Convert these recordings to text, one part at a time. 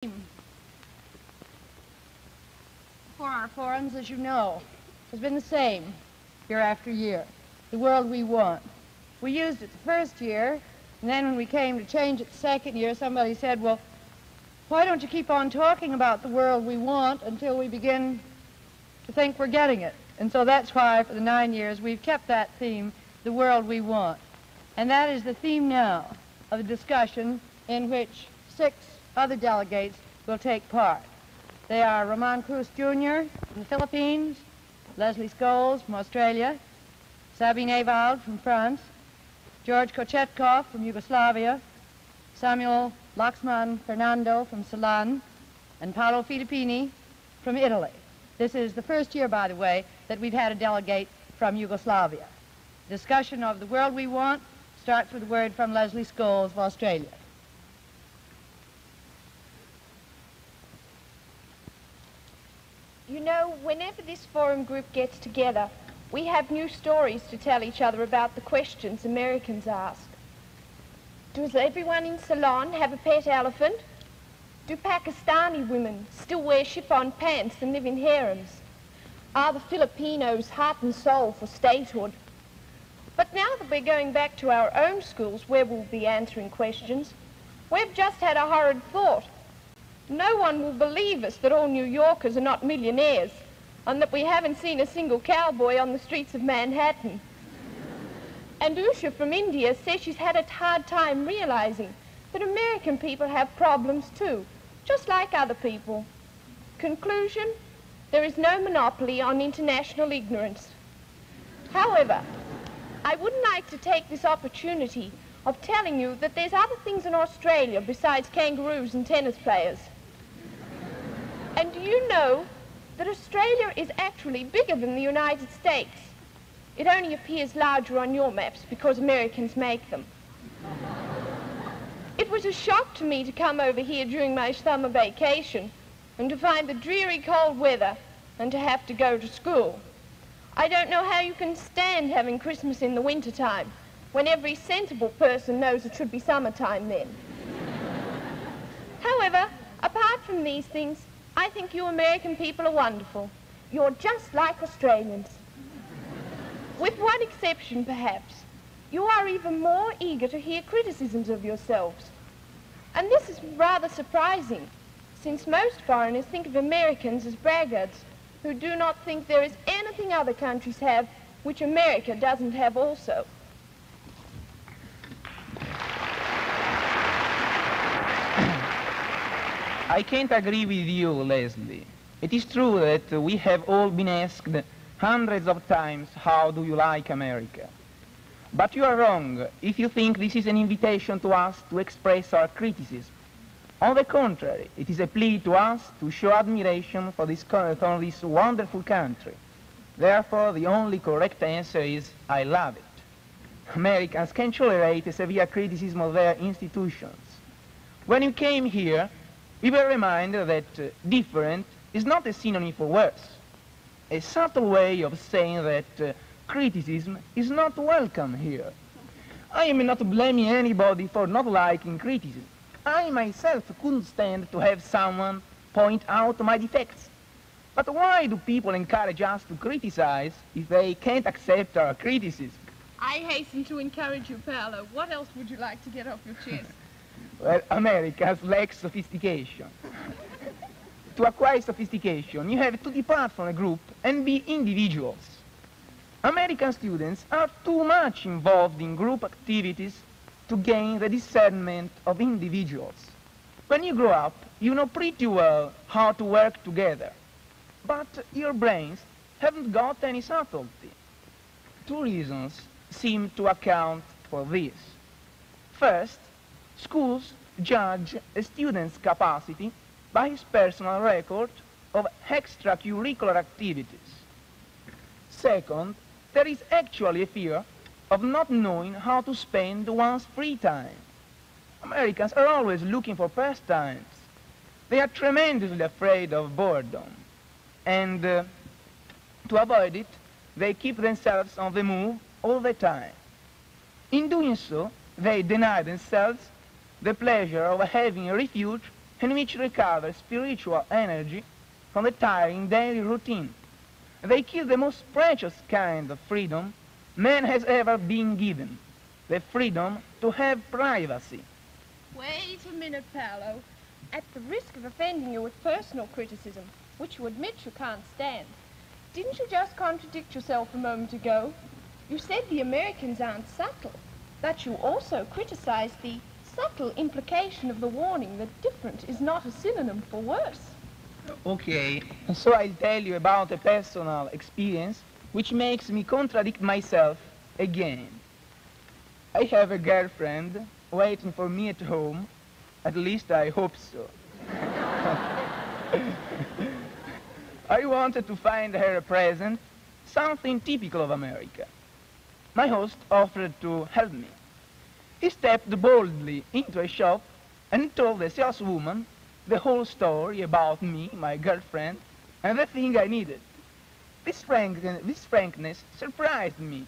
For our forums, as you know, has been the same year after year. The world we want. We used it the first year, and then when we came to change it the second year, somebody said, well, why don't you keep on talking about the world we want until we begin to think we're getting it? And so that's why for the 9 years we've kept that theme, the world we want. And that is the theme now of a discussion in which 6 other delegates will take part. They are Ramon Cruz Jr. from the Philippines, Leslie Scholes from Australia, Sabine Ewald from France, George Kochetkov from Yugoslavia, Samuel Laxman Fernando from Ceylon, and Paolo Filippini from Italy. This is the first year, by the way, that we've had a delegate from Yugoslavia. Discussion of the world we want starts with a word from Leslie Scholes of Australia. You know, whenever this forum group gets together, we have new stories to tell each other about the questions Americans ask. Does everyone in Ceylon have a pet elephant? Do Pakistani women still wear chiffon pants and live in harems? Are the Filipinos heart and soul for statehood? But now that we're going back to our own schools where we'll be answering questions, we've just had a horrid thought. No one will believe us that all New Yorkers are not millionaires and that we haven't seen a single cowboy on the streets of Manhattan. And Usha from India says she's had a hard time realizing that American people have problems too, just like other people. Conclusion, there is no monopoly on international ignorance. However, I would like to take this opportunity of telling you that there's other things in Australia besides kangaroos and tennis players. And do you know that Australia is actually bigger than the United States? It only appears larger on your maps because Americans make them. It was a shock to me to come over here during my summer vacation and to find the dreary cold weather and to have to go to school. I don't know how you can stand having Christmas in the wintertime when every sensible person knows it should be summertime then. However, apart from these things, I think you American people are wonderful. You're just like Australians. With one exception, perhaps. You are even more eager to hear criticisms of yourselves. And this is rather surprising, since most foreigners think of Americans as braggarts who do not think there is anything other countries have which America doesn't have also. I can't agree with you, Leslie. It is true that we have all been asked hundreds of times, how do you like America? But you are wrong if you think this is an invitation to us to express our criticism. On the contrary, it is a plea to us to show admiration for this wonderful country. Therefore, the only correct answer is, I love it. Americans can tolerate a severe criticism of their institutions. When you came here, we were reminded that different is not a synonym for worse. A subtle way of saying that criticism is not welcome here. I am not blaming anybody for not liking criticism. I myself couldn't stand to have someone point out my defects. But why do people encourage us to criticize if they can't accept our criticism? I hasten to encourage you, Paolo. What else would you like to get off your chest? Well, Americans lack sophistication. To acquire sophistication, you have to depart from a group and be individuals. American students are too much involved in group activities to gain the discernment of individuals. When you grow up, you know pretty well how to work together, but your brains haven't got any subtlety. 2 reasons seem to account for this. First, schools judge a student's capacity by his personal record of extracurricular activities. Second, there is actually a fear of not knowing how to spend one's free time. Americans are always looking for pastimes. They are tremendously afraid of boredom. And to avoid it, they keep themselves on the move all the time. In doing so, they deny themselves the pleasure of having a refuge in which recover spiritual energy from the tiring daily routine. They kill the most precious kind of freedom man has ever been given, the freedom to have privacy. Wait a minute, Paolo. At the risk of offending you with personal criticism, which you admit you can't stand, didn't you just contradict yourself a moment ago? You said the Americans aren't subtle, but you also criticized the subtle implication of the warning that different is not a synonym for worse. Okay, so I'll tell you about a personal experience which makes me contradict myself again. I have a girlfriend waiting for me at home. At least I hope so. I wanted to find her a present, something typical of America. My host offered to help me. He stepped boldly into a shop and told the saleswoman the whole story about me, my girlfriend, and the thing I needed. This frankness surprised me.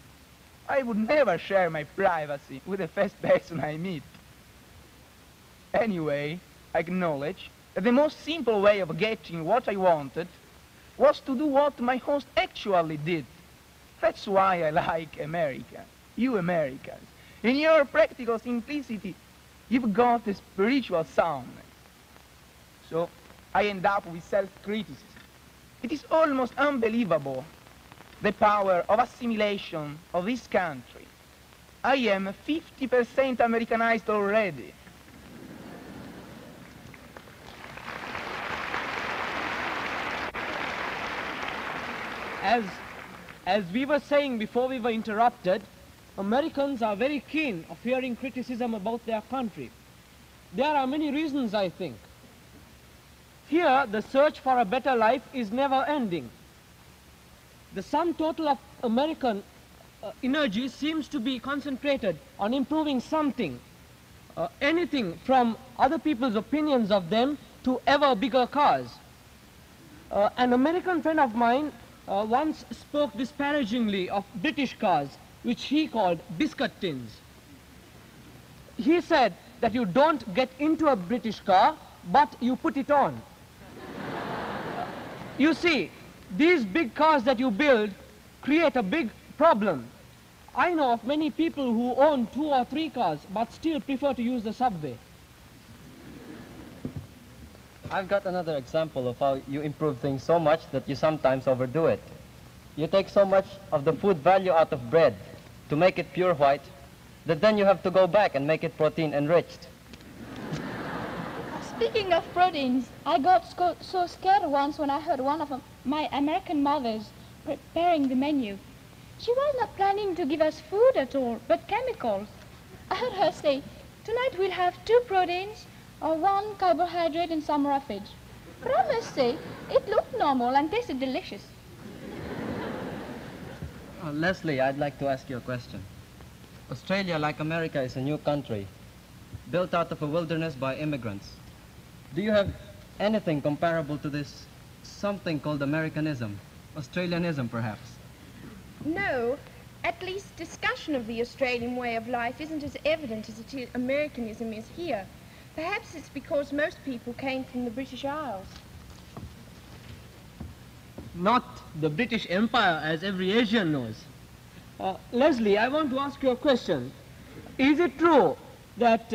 I would never share my privacy with the first person I meet. Anyway, I acknowledge that the most simple way of getting what I wanted was to do what my host actually did. That's why I like America, you Americans. In your practical simplicity, you've got a spiritual soundness. So I end up with self-criticism. It is almost unbelievable, the power of assimilation of this country. I am 50% Americanized already. As we were saying before we were interrupted, Americans are very keen of hearing criticism about their country. There are many reasons, I think. Here, the search for a better life is never ending. The sum total of American energy seems to be concentrated on improving something, anything from other people's opinions of them to ever bigger cars. An American friend of mine once spoke disparagingly of British cars, which he called biscuit tins. He said that you don't get into a British car, but you put it on. You see, these big cars that you build create a big problem. I know of many people who own 2 or 3 cars, but still prefer to use the subway. I've got another example of how you improve things so much that you sometimes overdo it. You take so much of the food value out of bread to make it pure white that then you have to go back and make it protein enriched. Speaking of proteins, I got so scared once when I heard one of my American mothers preparing the menu. She was not planning to give us food at all, but chemicals. I heard her say, tonight we'll have 2 proteins, or 1 carbohydrate and some roughage. But I must say, it looked normal and tasted delicious. Leslie, I'd like to ask you a question. Australia, like America, is a new country, built out of a wilderness by immigrants. Do you have anything comparable to this something called Americanism? Australianism, perhaps? No, at least discussion of the Australian way of life isn't as evident as Americanism is here. Perhaps it's because most people came from the British Isles. Not the British Empire, as every Asian knows. Leslie, I want to ask you a question. Is it true that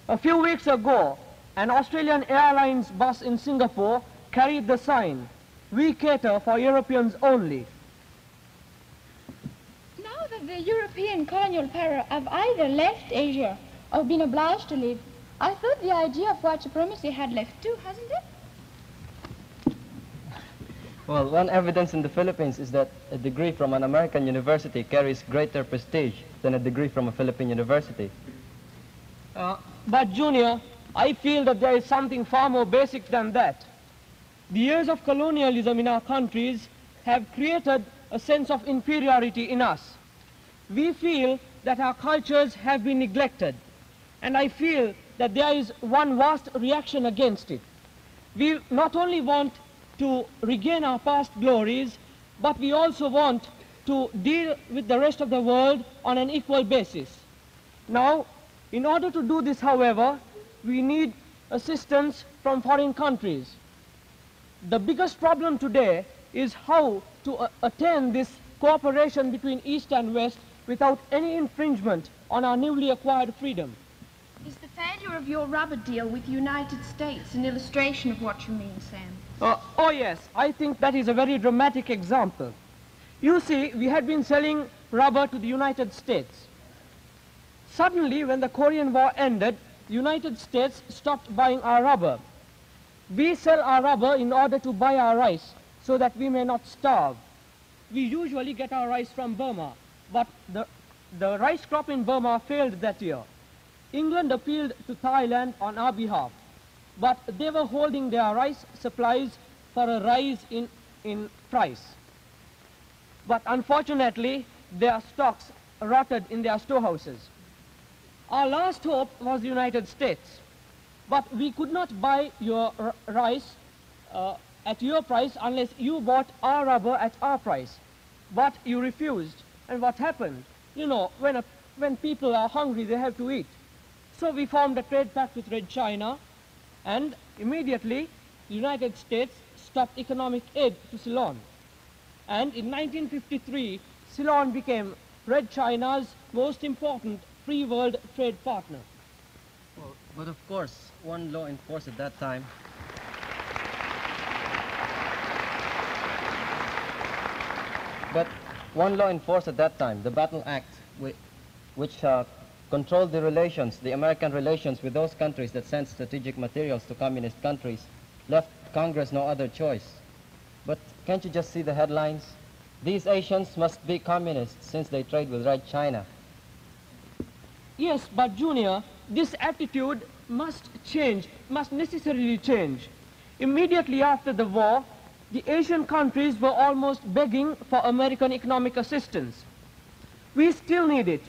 a few weeks ago, an Australian Airlines bus in Singapore carried the sign, "We cater for Europeans only"? Now that the European colonial power have either left Asia or been obliged to leave, I thought the idea of white supremacy had left too, hasn't it? Well, one evidence in the Philippines is that a degree from an American university carries greater prestige than a degree from a Philippine university. But Junior, I feel that there is something far more basic than that. The years of colonialism in our countries have created a sense of inferiority in us. We feel that our cultures have been neglected, and I feel that there is one vast reaction against it. We not only want to regain our past glories, but we also want to deal with the rest of the world on an equal basis. Now, in order to do this, however, we need assistance from foreign countries. The biggest problem today is how to attain this cooperation between East and West without any infringement on our newly acquired freedom. Is the failure of your rubber deal with the United States an illustration of what you mean, Sam? Oh yes, I think that is a very dramatic example. You see, we had been selling rubber to the United States. Suddenly, when the Korean War ended, the United States stopped buying our rubber. We sell our rubber in order to buy our rice so that we may not starve. We usually get our rice from Burma, but the rice crop in Burma failed that year. England appealed to Thailand on our behalf, but they were holding their rice supplies for a rise in price. But unfortunately, their stocks rotted in their storehouses. Our last hope was the United States, but we could not buy your rice at your price unless you bought our rubber at our price. But you refused, and what happened? You know, when people are hungry, they have to eat. So we formed a trade pact with Red China, and immediately the United States stopped economic aid to Ceylon. And in 1953, Ceylon became Red China's most important free world trade partner. Well, but of course, one law enforced at that time the Battle Act, which controlled the American relations with those countries that sent strategic materials to communist countries, left Congress no other choice. But can't you just see the headlines? These Asians must be communists since they trade with Red China. Yes, but Junior, this attitude must change, must necessarily change. Immediately after the war, the Asian countries were almost begging for American economic assistance. We still need it,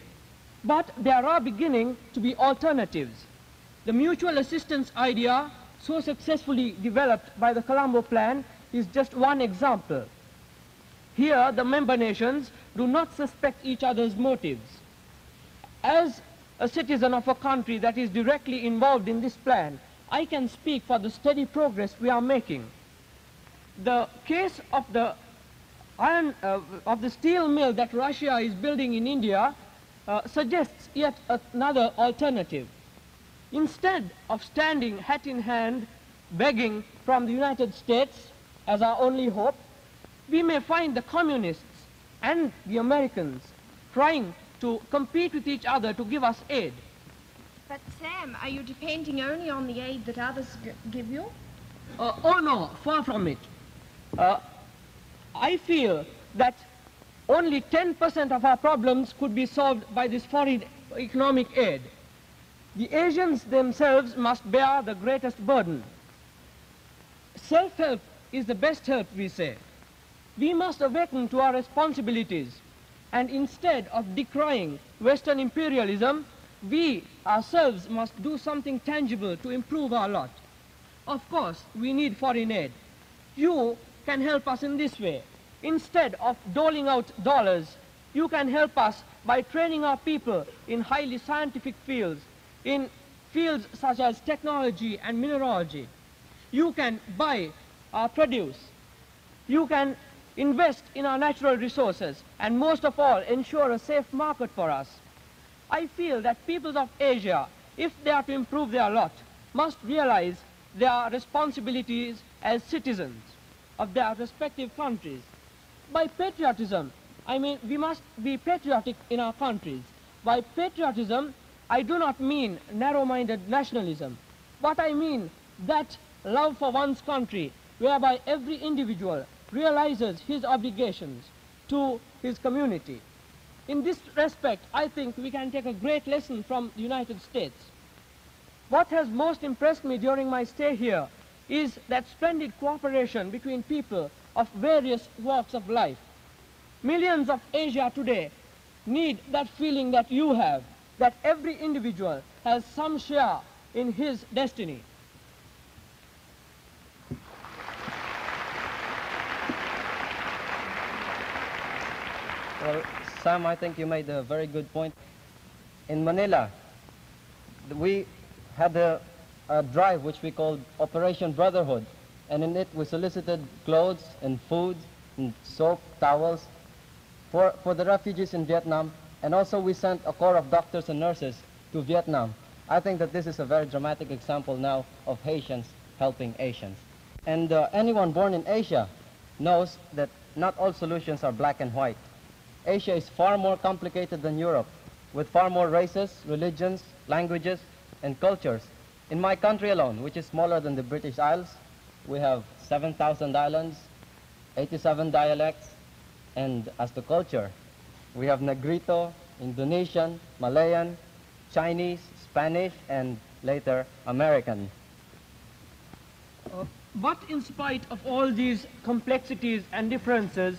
but there are beginning to be alternatives. The mutual assistance idea, so successfully developed by the Colombo Plan, is just one example. Here, the member nations do not suspect each other's motives. As a citizen of a country that is directly involved in this plan, I can speak for the steady progress we are making. The case of the steel mill that Russia is building in India suggests yet another alternative. Instead of standing hat in hand, begging from the United States as our only hope, we may find the communists and the Americans trying to compete with each other to give us aid. But Sam, are you depending only on the aid that others give you? Oh no, far from it. I feel that only 10% of our problems could be solved by this foreign economic aid. The Asians themselves must bear the greatest burden. Self-help is the best help, we say. We must awaken to our responsibilities, and instead of decrying Western imperialism, we ourselves must do something tangible to improve our lot. Of course, we need foreign aid. You can help us in this way. Instead of doling out dollars, you can help us by training our people in highly scientific fields, in fields such as technology and mineralogy. You can buy our produce. You can invest in our natural resources, and most of all, ensure a safe market for us. I feel that peoples of Asia, if they are to improve their lot, must realize their responsibilities as citizens of their respective countries. By patriotism, I mean we must be patriotic in our countries. By patriotism, I do not mean narrow-minded nationalism, but I mean that love for one's country, whereby every individual realizes his obligations to his community. In this respect, I think we can take a great lesson from the United States. What has most impressed me during my stay here is that splendid cooperation between people of various walks of life. Millions of Asia today need that feeling that you have, that every individual has some share in his destiny. Well, Sam, I think you made a very good point. In Manila, we had the a drive which we called Operation Brotherhood. And in it, we solicited clothes and food and soap, towels for the refugees in Vietnam. And also we sent a corps of doctors and nurses to Vietnam. I think that this is a very dramatic example now of Haitians helping Asians. And anyone born in Asia knows that not all solutions are black and white. Asia is far more complicated than Europe, with far more races, religions, languages, and cultures. In my country alone, which is smaller than the British Isles, we have 7,000 islands, 87 dialects, and as to culture, we have Negrito, Indonesian, Malayan, Chinese, Spanish, and later American. But in spite of all these complexities and differences,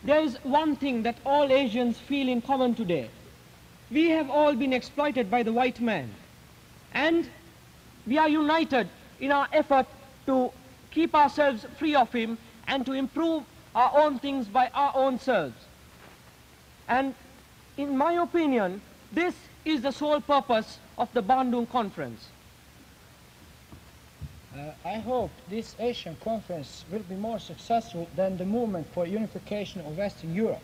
there is one thing that all Asians feel in common today. We have all been exploited by the white man, and we are united in our effort to keep ourselves free of him and to improve our own things by our own selves. And in my opinion, this is the sole purpose of the Bandung Conference. I hope this Asian conference will be more successful than the movement for unification of Western Europe.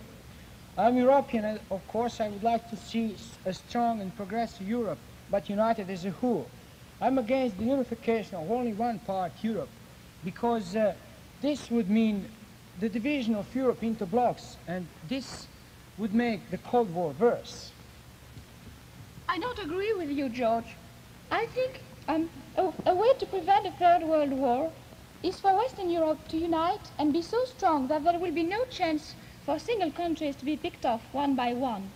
I'm European, and of course I would like to see a strong and progressive Europe, but united as a whole. I'm against the unification of only one part, Europe, because this would mean the division of Europe into blocks, and this would make the Cold War worse. I don't agree with you, George. I think a way to prevent a Third World War is for Western Europe to unite and be so strong that there will be no chance for single countries to be picked off one by one.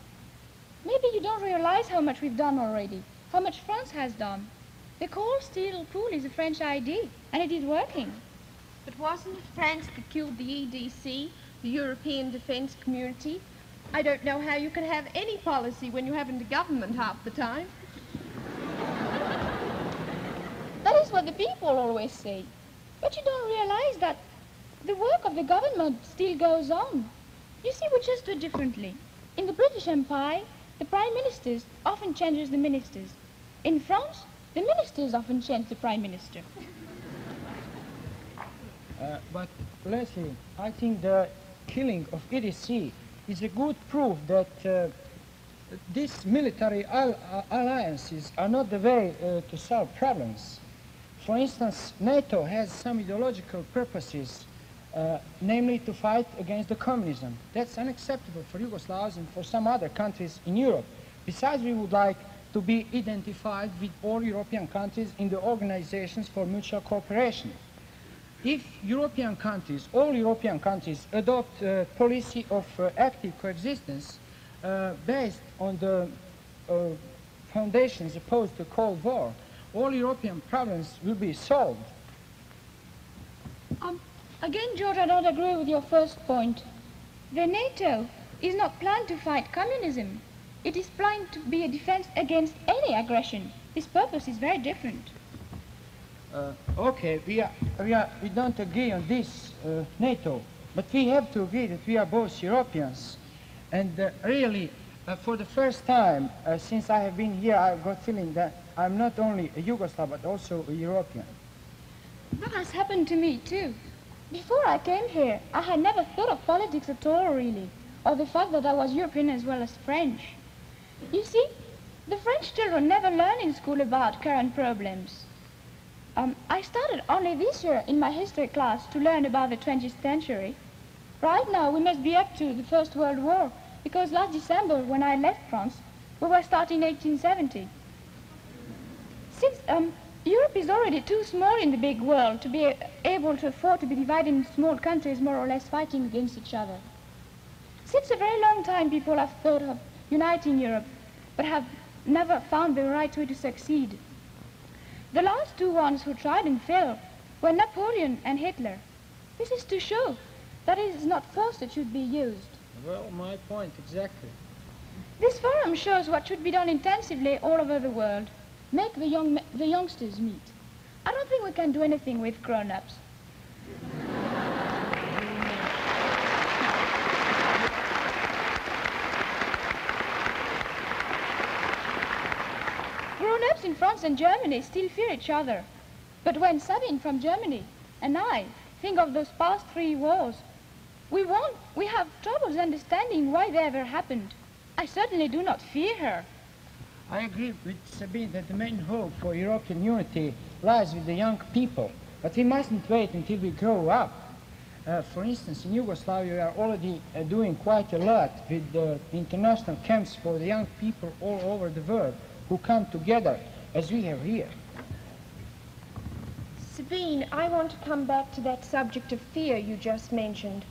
Maybe you don't realize how much we've done already, how much France has done. The cold steel pool is a French idea, and it is working. But wasn't it France that killed the EDC, the European Defence Community? I don't know how you can have any policy when you haven't a government half the time. That is what the people always say. But you don't realize that the work of the government still goes on. You see, we just do it differently. In the British Empire, the prime ministers often changes the ministers. In France, the ministers often change the prime minister. But Leslie, I think the killing of EDC is a good proof that these military alliances are not the way to solve problems. For instance, NATO has some ideological purposes, namely to fight against the communism. That's unacceptable for Yugoslavia and for some other countries in Europe. Besides, we would like to be identified with all European countries in the organizations for mutual cooperation. If European countries, all European countries, adopt a policy of active coexistence based on the foundations opposed to Cold War, all European problems will be solved. Again, George, I don't agree with your first point. The NATO is not planned to fight communism. It is planned to be a defense against any aggression. This purpose is very different. Okay, we don't agree on this, NATO, but we have to agree that we are both Europeans. And really, for the first time since I have been here, I've got feeling that I'm not only a Yugoslav, but also a European. That has happened to me, too. Before I came here, I had never thought of politics at all, really, or the fact that I was European as well as French. You see, the French children never learn in school about current problems. I started only this year in my history class to learn about the 20th century. Right now, we must be up to the First World War, because last December, when I left France, we were starting 1870. Since Europe is already too small in the big world to be able to afford to be divided into small countries more or less fighting against each other. Since a very long time, people have thought of uniting Europe, but have never found the right way to succeed. The last two ones who tried and failed were Napoleon and Hitler. This is to show that it is not force that should be used. Well, my point, exactly. This forum shows what should be done intensively all over the world. Make the youngsters meet. I don't think we can do anything with grown-ups. Grown-ups in France and Germany still fear each other. But when Sabine from Germany and I think of those past 3 wars, we have troubles understanding why they ever happened. I certainly do not fear her. I agree with Sabine that the main hope for European unity lies with the young people, but we mustn't wait until we grow up. For instance, in Yugoslavia, we are already doing quite a lot with the international camps for the young people all over the world who come together, as we have here. Sabine, I want to come back to that subject of fear you just mentioned.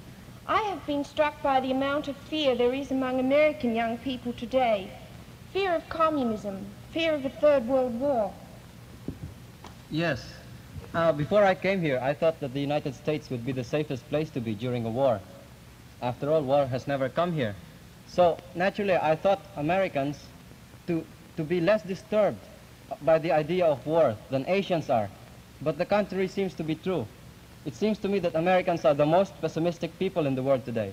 I have been struck by the amount of fear there is among American young people today. Fear of communism, fear of a Third World War. Yes. Before I came here, I thought that the United States would be the safest place to be during a war. After all, war has never come here. So, naturally, I thought Americans to be less disturbed by the idea of war than Asians are. But the contrary seems to be true. It seems to me that Americans are the most pessimistic people in the world today.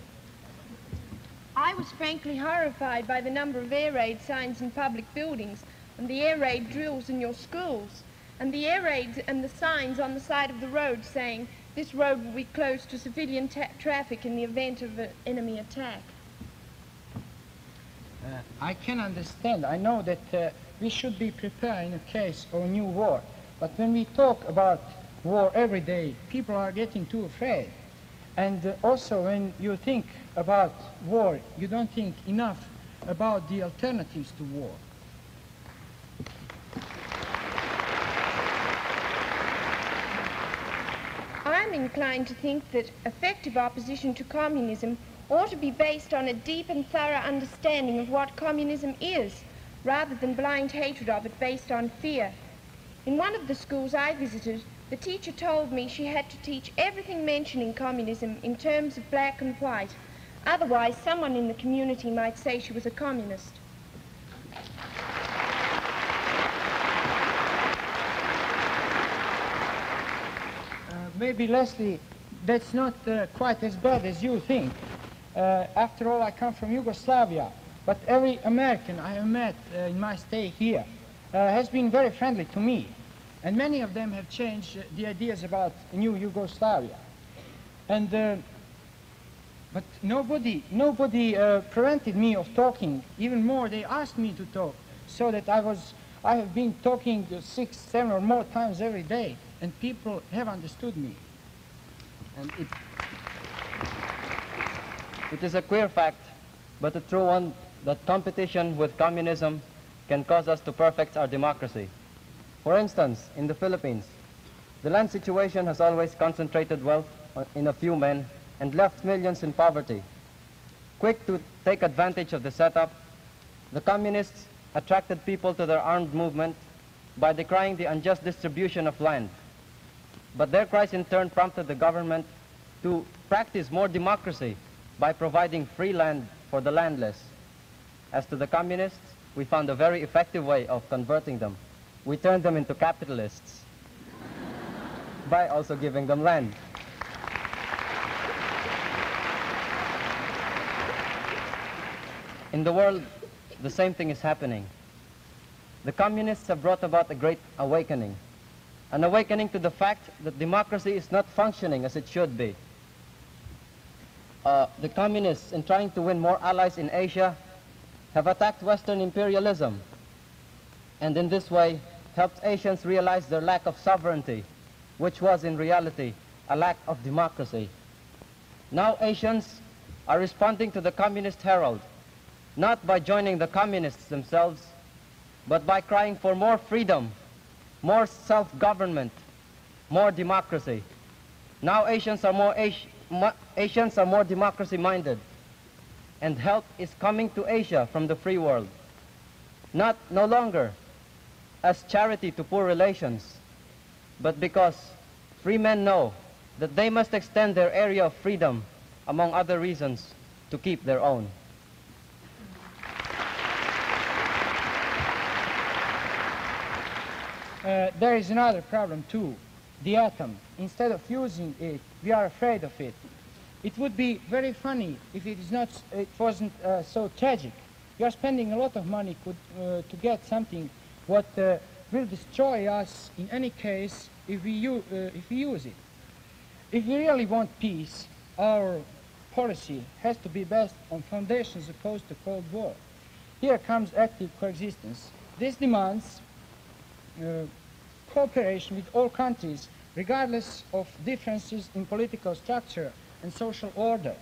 I was frankly horrified by the number of air raid signs in public buildings and the air raid drills in your schools. And the air raids and the signs on the side of the road saying, this road will be closed to civilian traffic in the event of an enemy attack. I can understand. I know that we should be prepared in a case of a new war. But when we talk about war every day, people are getting too afraid. And also when you think about war, you don't think enough about the alternatives to war. I'm inclined to think that effective opposition to communism ought to be based on a deep and thorough understanding of what communism is, rather than blind hatred of it based on fear. In one of the schools I visited, the teacher told me she had to teach everything mentioning communism in terms of black and white. Otherwise, someone in the community might say she was a communist. Maybe, Leslie, that's not quite as bad as you think. After all, I come from Yugoslavia, but every American I have met in my stay here has been very friendly to me, and many of them have changed the ideas about new Yugoslavia. And but nobody prevented me of talking. Even more, they asked me to talk, so that I have been talking 6, 7 or more times every day, and people have understood me. And it is a queer fact, but a true one, that competition with communism can cause us to perfect our democracy. For instance, in the Philippines, the land situation has always concentrated wealth in a few men and left millions in poverty. Quick to take advantage of the setup, the communists attracted people to their armed movement by decrying the unjust distribution of land. But their cries in turn prompted the government to practice more democracy by providing free land for the landless. As to the communists, we found a very effective way of converting them. We turned them into capitalists by also giving them land. In the world, the same thing is happening. The communists have brought about a great awakening. An awakening to the fact that democracy is not functioning as it should be. The communists, in trying to win more allies in Asia, have attacked Western imperialism, and in this way helped Asians realize their lack of sovereignty, which was in reality a lack of democracy. Now Asians are responding to the communist herald, not by joining the communists themselves, but by crying for more freedom, more self-government, more democracy. Now Asians are more democracy-minded, and help is coming to Asia from the free world, no longer as charity to poor relations, but because free men know that they must extend their area of freedom, among other reasons, to keep their own. There is another problem too, the atom. Instead of using it, we are afraid of it. It would be very funny if it wasn't so tragic. You are spending a lot of money to get something what will destroy us in any case if we use it. If we really want peace, our policy has to be based on foundations opposed to Cold War. Here comes active coexistence. This demands cooperation with all countries, regardless of differences in political structure and social order.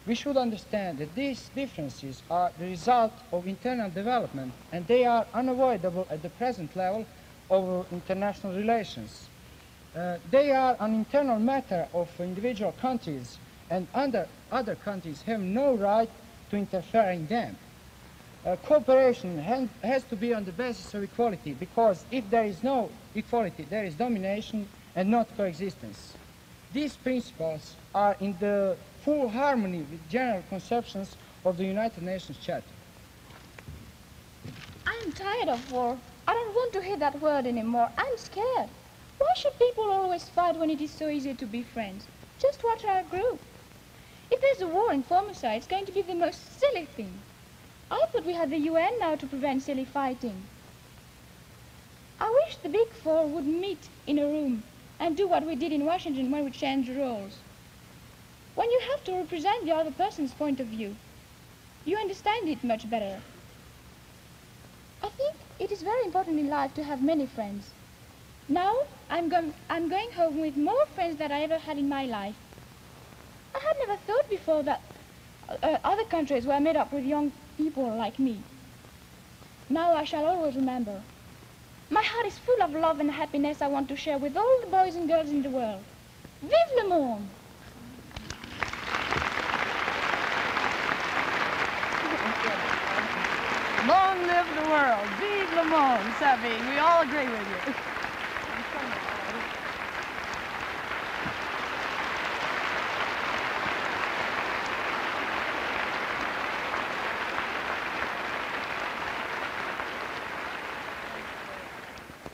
We should understand that these differences are the result of internal development, and they are unavoidable at the present level of international relations. They are an internal matter of individual countries, and other countries have no right to interfere in them. Cooperation has to be on the basis of equality, because if there is no equality, there is domination and not coexistence. These principles are in the full harmony with general conceptions of the United Nations Charter. I'm tired of war. I don't want to hear that word anymore. I'm scared. Why should people always fight when it is so easy to be friends? Just watch our group. If there's a war in Formosa, it's going to be the most silly thing. I thought we had the UN now to prevent silly fighting. I wish the Big Four would meet in a room and do what we did in Washington when we changed the rules. When you have to represent the other person's point of view, you understand it much better. I think it is very important in life to have many friends. Now, I'm going home with more friends than I ever had in my life. I had never thought before that other countries were made up with young people like me. Now I shall always remember. My heart is full of love and happiness I want to share with all the boys and girls in the world. Vive le monde! Long live the world. Vive le monde, Sabine. We all agree with you.